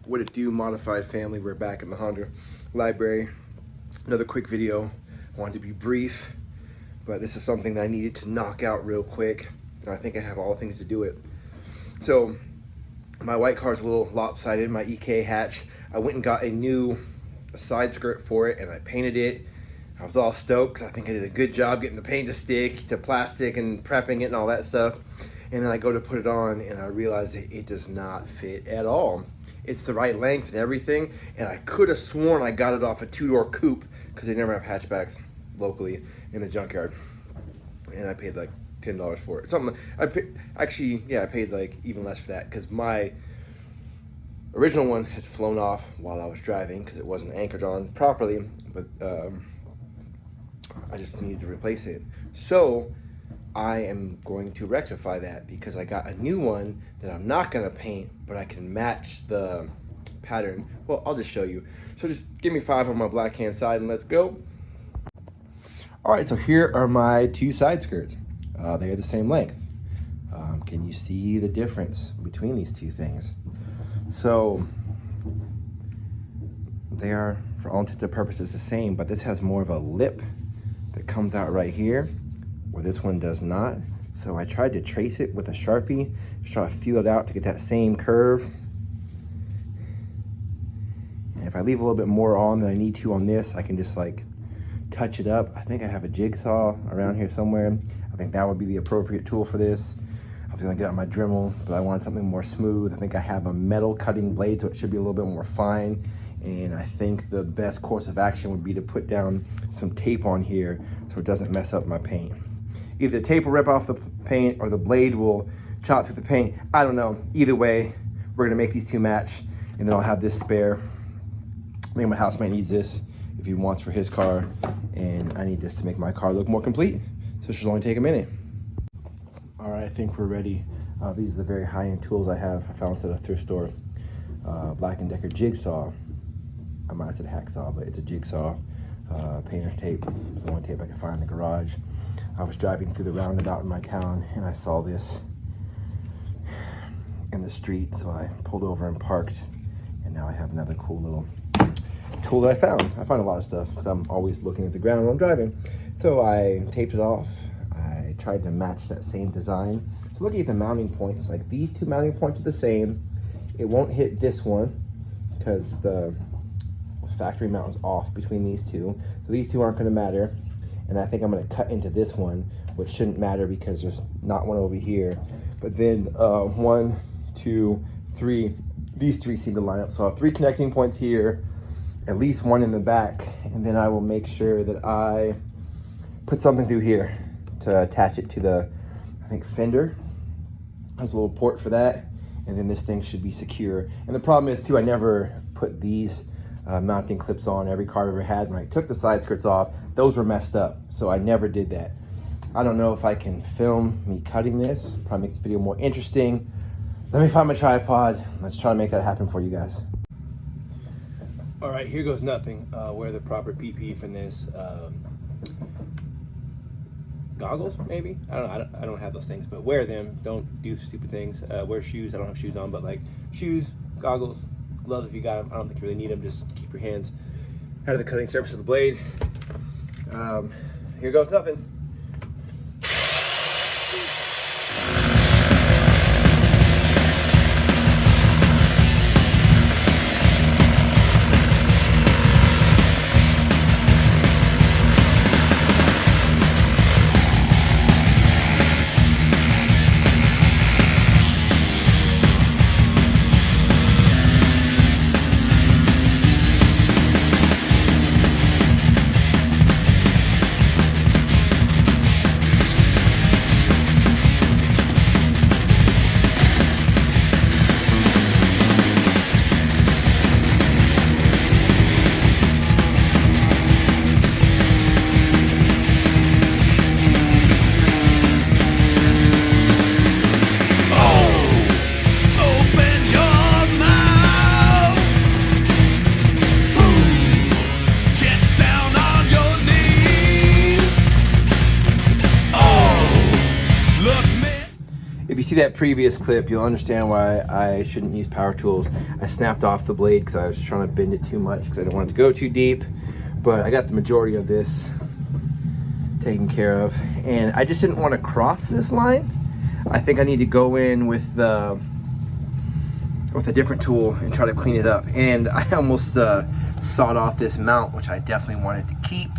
What it do, modified family? We're back in the Honda library. Another quick video. I wanted to be brief, but this is something that I needed to knock out real quick. And I think I have all the things to do it. So my white car is a little lopsided, my EK hatch. I went and got a new side skirt for it and I painted it. I was all stoked. I think I did a good job getting the paint to stick to plastic and prepping it and all that stuff. And then I go to put it on and I realize it does not fit at all. It's the right length and everything, and I could have sworn I got it off a two-door coupe because they never have hatchbacks locally in the junkyard. And I paid like $10 for it. Something I paid like even less for that because my original one had flown off while I was driving because it wasn't anchored on properly, but I just needed to replace it. So I am going to rectify that because I got a new one that I'm not gonna paint, but I can match the pattern. Well, I'll just show you. So just give me 5 on my black hand side and let's go. All right, so here are my two side skirts. They are the same length. Can you see the difference between these two things? So they are, for all intents and purposes, the same, but this has more of a lip that comes out right here, where this one does not. So I tried to trace it with a Sharpie, just try to feel it out to get that same curve. And if I leave a little bit more on than I need to on this, I can just like touch it up. I think I have a jigsaw around here somewhere. I think that would be the appropriate tool for this. I was gonna get out my Dremel, but I wanted something more smooth. I think I have a metal cutting blade, so it should be a little bit more fine. And I think the best course of action would be to put down some tape on here so it doesn't mess up my paint. Either the tape will rip off the paint or the blade will chop through the paint. I don't know. Either way, we're gonna make these two match, and then I'll have this spare. I think my housemate needs this if he wants for his car, and I need this to make my car look more complete. So it should only take a minute. All right, I think we're ready. These are the very high-end tools I have. I found this at a thrift store. Black & Decker jigsaw. I might have said hacksaw, but it's a jigsaw. Painter's tape. It's the only tape I could find in the garage. I was driving through the roundabout in my town and I saw this in the street, so I pulled over and parked, and now I have another cool little tool that I found. I find a lot of stuff because I'm always looking at the ground when I'm driving. So I taped it off. I tried to match that same design. So looking at the mounting points, like these two mounting points are the same. It won't hit this one because the factory mount is off between these two. So these two aren't going to matter. And I think I'm going to cut into this one, which shouldn't matter because there's not one over here. But then 1, 2, 3, these three seem to line up. So I have 3 connecting points here, at least 1 in the back. And then I will make sure that I put something through here to attach it to the, I think, fender. There's a little port for that. And then this thing should be secure. And the problem is too, I never put these mounting clips on every car I've ever had. When I took the side skirts off, those were messed up. So I never did that. I don't know if I can film me cutting this. Probably make this video more interesting. Let me find my tripod. Let's try to make that happen for you guys. All right, here goes nothing. Wear the proper PPE for this. Goggles, maybe? I don't have those things, but wear them. Don't do stupid things. Wear shoes. I don't have shoes on, but like shoes, goggles, gloves if you got them. I don't think you really need them. Just keep your hands out of the cutting surface of the blade. Here goes nothing. that previous clip, you'll understand why I shouldn't use power tools. I snapped off the blade because I was trying to bend it too much because I didn't want it to go too deep. But I got the majority of this taken care of. And I just didn't want to cross this line. I think I need to go in with a different tool and try to clean it up. And I almost sawed off this mount, which I definitely wanted to keep.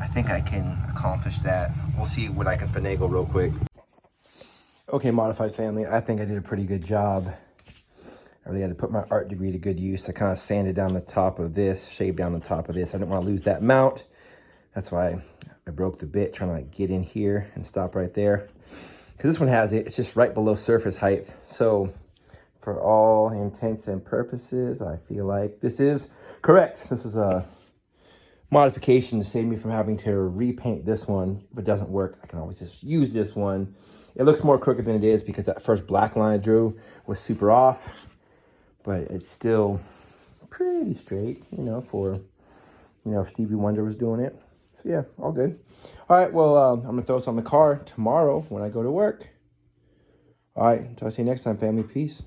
I think I can accomplish that. We'll see what I can finagle real quick. Okay, modified family, I think I did a pretty good job. I really had to put my art degree to good use. I kind of sanded down the top of this, shaved down the top of this. I didn't want to lose that mount. That's why I broke the bit, trying to like get in here and stop right there. Because this one has it, it's just right below surface height. So for all intents and purposes, I feel like this is correct. This is a modification to save me from having to repaint this one. If it doesn't work, I can always just use this one. It looks more crooked than it is because that first black line I drew was super off, but it's still pretty straight, you know, for, you know, if Stevie Wonder was doing it. So yeah, all good. All right, well, I'm gonna throw this on the car tomorrow when I go to work. All right, until I see you next time, family. Peace.